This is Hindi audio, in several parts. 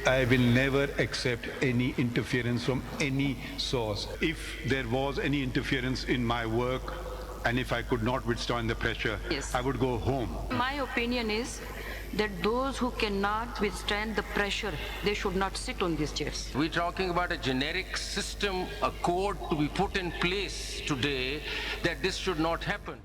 I will never accept any interference from any source. If there was any interference in my work and if I could not withstand the pressure, Yes. I would go home. My opinion is that those who cannot withstand the pressure, they should not sit on these chairs. We're talking about a generic system, a code to be put in place today that this should not happen.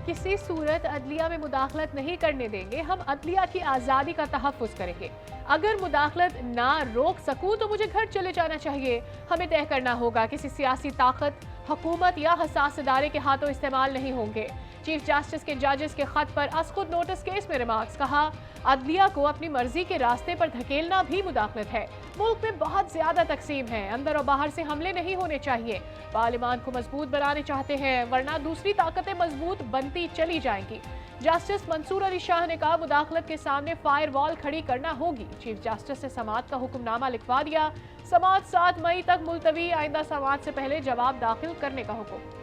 किसी सूरत अदलिया में मुदाखलत नहीं करने देंगे। हम अदलिया की आज़ादी का तहफ़्फ़ुज़ करेंगे। अगर मुदाखलत ना रोक सकूं तो मुझे घर चले जाना चाहिए। हमें तय करना होगा किसी सियासी ताकत, हुकूमत या हसास इदारे के हाथों इस्तेमाल नहीं होंगे। चीफ जस्टिस के जजेस के खत पर असखुद नोटिस केस में रिमार्क्स। कहा, अदलिया को अपनी मर्जी के रास्ते पर धकेलना भी मुदाखलत है। मुल्क में बहुत ज्यादा तकसीम है, अंदर और बाहर से हमले नहीं होने चाहिए। पार्लियामान को मजबूत बनाने चाहते हैं, वरना दूसरी ताकतें मजबूत बनती चली जाएंगी। जस्टिस मंसूर अली शाह ने कहा, मुदाखलत के सामने फायर वॉल खड़ी करना होगी। चीफ जस्टिस ने समाअत का हुक्मनामा लिखवा दिया। समाअत 7 मई तक मुलतवी, आइंदा समाअत से पहले जवाब दाखिल करने का हुक्म।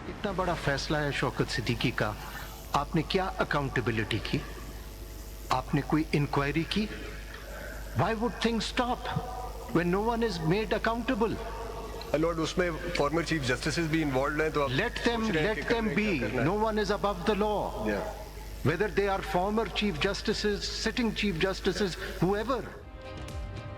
इतना बड़ा फैसला है शौकत सिद्दीकी का, आपने क्या अकाउंटेबिलिटी की? आपने कोई इंक्वायरी की? Why would things stop when no one is made accountable? Lord, उसमें फॉर्मर चीफ जस्टिस भी इन्वॉल्व हैं, तो let them be. No one is above the law. Whether they are former chief justices, sitting chief justices, whoever.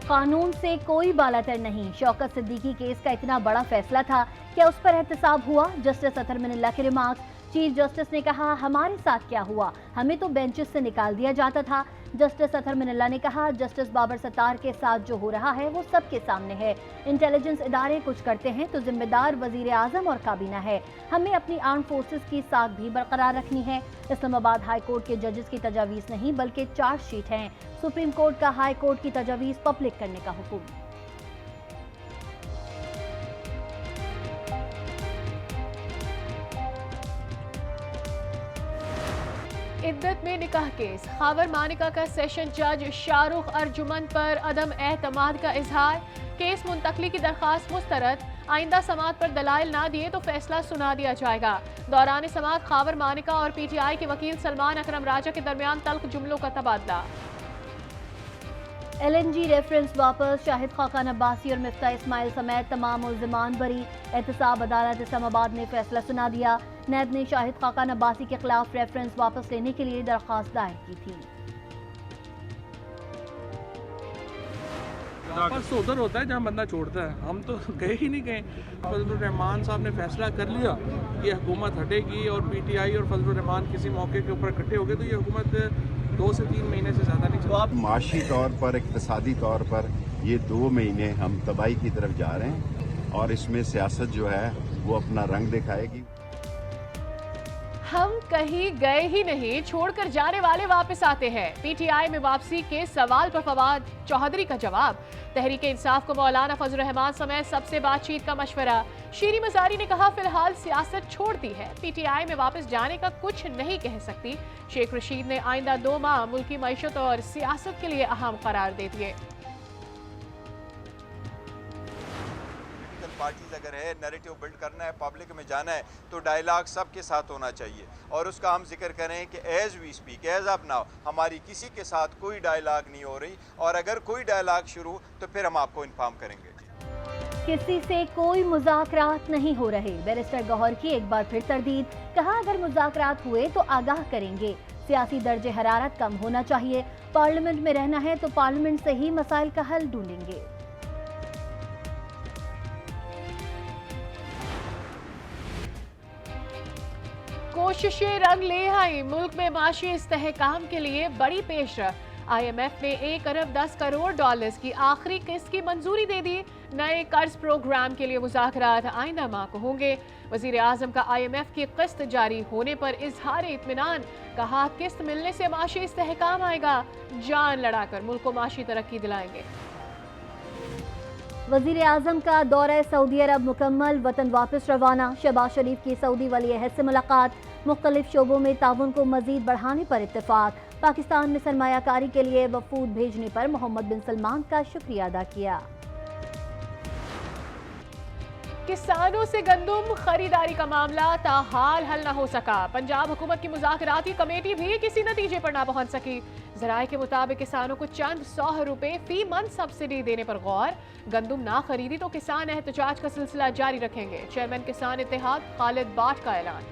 कानून से कोई बालातर नहीं। शौकत सिद्दीकी केस का इतना बड़ा फैसला था, क्या उस पर एहतसाब हुआ? जस्टिस अतहर मिनल्ला के रिमार्क्स। चीफ जस्टिस ने कहा, हमारे साथ क्या हुआ, हमें तो बेंचेस से निकाल दिया जाता था। जस्टिस अतहर मिनल्ला ने कहा, जस्टिस बाबर सत्तार के साथ जो हो रहा है वो सबके सामने है। इंटेलिजेंस इदारे कुछ करते हैं तो जिम्मेदार वजीर आजम और काबीना है। हमें अपनी आर्म फोर्सेस की साख भी बरकरार रखनी है। इस्लामाबाद हाई कोर्ट के जजेस की तजावीज़ नहीं बल्कि चार्जशीट हैं। सुप्रीम कोर्ट का हाई कोर्ट की तजावीज़ पब्लिक करने का हुक्म। इद्दत में निकाह केस, खावर मानिका का सेशन जज शाहरुख अर्जुमन पर अदम एतमाद का इजहार। केस मुंतकली की दरख्वास्त मुस्तरद। आइंदा समाअत पर दलाइल ना दिए तो फैसला सुना दिया जाएगा। दौरान समाअत खावर मानिका और PTI के वकील सलमान अकरम राजा के दरमियान तल्ख जुमलों का तबादला। LNG रेफरेंस वापस, शाहिद खाकान अब्बासी और मिफ्ता इस्माइल समेत तमाम मुल्ज़िमान बरी। एहतसाब अदालत इस्लामाबाद ने फैसला सुना दिया। नैब ने शाहिद खाकान अब्बासी के खिलाफ रेफरेंस वापस लेने के लिए दरख्वास्त दायर की थी। वापस तो उधर होता है जहाँ बंदा छोड़ता है, हम तो गए ही नहीं गए। फजलुर रहमान साहब ने फैसला कर लिया कि हुकूमत हटेगी और PTI और फजलुर रहमान किसी मौके के ऊपर इकट्ठे हो गए तो ये हुकूमत 2 से 3 महीने से ज़्यादा नहीं चलेगी। माशी तौर पर, इक़्तिसादी तौर पर ये 2 महीने हम तबाही की तरफ जा रहे हैं और इसमें सियासत जो है वो अपना रंग दिखाएगी। हम कहीं गए ही नहीं, छोड़कर जाने वाले वापस आते हैं। PTI में वापसी के सवाल पर फवाद चौधरी का जवाब। तहरीक इंसाफ को मौलाना फजल रहमान समेत सबसे बातचीत का मशवरा। शीरी मजारी ने कहा, फिलहाल सियासत छोड़ दी है, PTI में वापस जाने का कुछ नहीं कह सकती। शेख रशीद ने आइंदा 2 माह मुल्की मईशत और सियासत के लिए अहम करार दे दिए। पार्टीज अगर है, नैरेटिव बिल्ड करना है, पब्लिक में जाना है, तो डायलॉग सबके साथ होना चाहिए और उसका हम जिक्र करें कि as we speak, as of now हमारी किसी के साथ कोई डायलॉग नहीं हो रही और अगर कोई डायलॉग शुरू तो फिर हम आपको इन्फॉर्म करेंगे। किसी से कोई मुज़ाकरात नहीं हो रहे। बैरिस्टर गौहर की एक बार फिर तरदीद। कहा, अगर मुज़ाकरात हुए तो आगाह करेंगे। सियासी दर्जे हरारत कम होना चाहिए। पार्लियामेंट में रहना है तो पार्लियामेंट से ही मसाइल का हल ढूंढेंगे। कोशिशें रंग ले आई, मुल्क में माशी इस्तेहकाम के लिए बड़ी पेशरफ। IMF ने 1 अरब 10 करोड़ डॉलर्स की आखिरी किस्त की मंजूरी दे दी। नए कर्ज प्रोग्राम के लिए मुज़ाकरात आइंदा माह को होंगे। वज़ीर आज़म का IMF की किस्त जारी होने पर इजहार इत्मीनान। कहा, किस्त मिलने से माशी इस्तेहकाम आएगा, जान लड़ाकर मुल्क को माशी तरक्की दिलाएंगे। वज़ीर आज़म का दौरा सऊदी अरब मुकम्मल, वतन वापस रवाना। शहबाज शरीफ की सऊदी वली अहद से मुलाकात। मुख्तलिफ शोबों में ताउन को मजीद बढ़ाने पर इत्तेफाक। पाकिस्तान में सरमायाकारी के लिए वफूद भेजने पर मोहम्मद बिन सलमान का शुक्रिया अदा किया। किसानों से गंदुम खरीदारी का मामला ताहाल हल न हो सका। पंजाब हुकूमत की मुज़ाकराती कमेटी भी किसी नतीजे पर ना पहुंच सकी। ज़राए के मुताबिक किसानों को चंद 100 रुपए फी मंथ सब्सिडी देने पर गौर। गंदुम ना खरीदी तो किसान एहतजाज का सिलसिला जारी रखेंगे। चेयरमैन किसान इत्तेहाद खालिद बाट का ऐलान।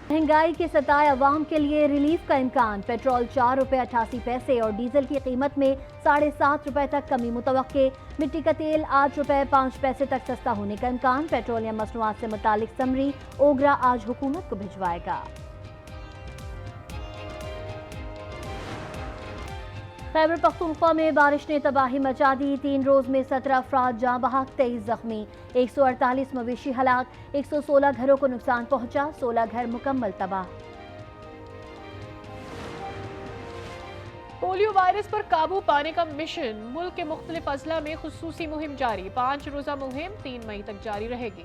महंगाई के सताए अवाम के लिए रिलीफ का इम्कान। पेट्रोल 4 रुपए 88 पैसे और डीजल की कीमत में 7.5 रुपए तक कमी मुतवक्के। मिट्टी का तेल 8 रुपए 5 पैसे तक सस्ता होने का इम्कान। पेट्रोलियम मसनूआत से मुतालिक समरी ओगरा आज हुकूमत को भिजवाएगा। खैबर पख्तूनख्वा में बारिश ने तबाही मचा दी। 3 रोज में 17 अफराद जाँ बहक, 23 जख्मी, 148 मवेशी हलाक, 116 घरों को नुकसान पहुंचा, 16 घर मुकम्मल तबाह। पोलियो वायरस पर काबू पाने का मिशन। मुल्क के मुख्तलिफ अजला में खुसूसी मुहिम जारी। 5 रोजा मुहिम 3 मई तक जारी रहेगी।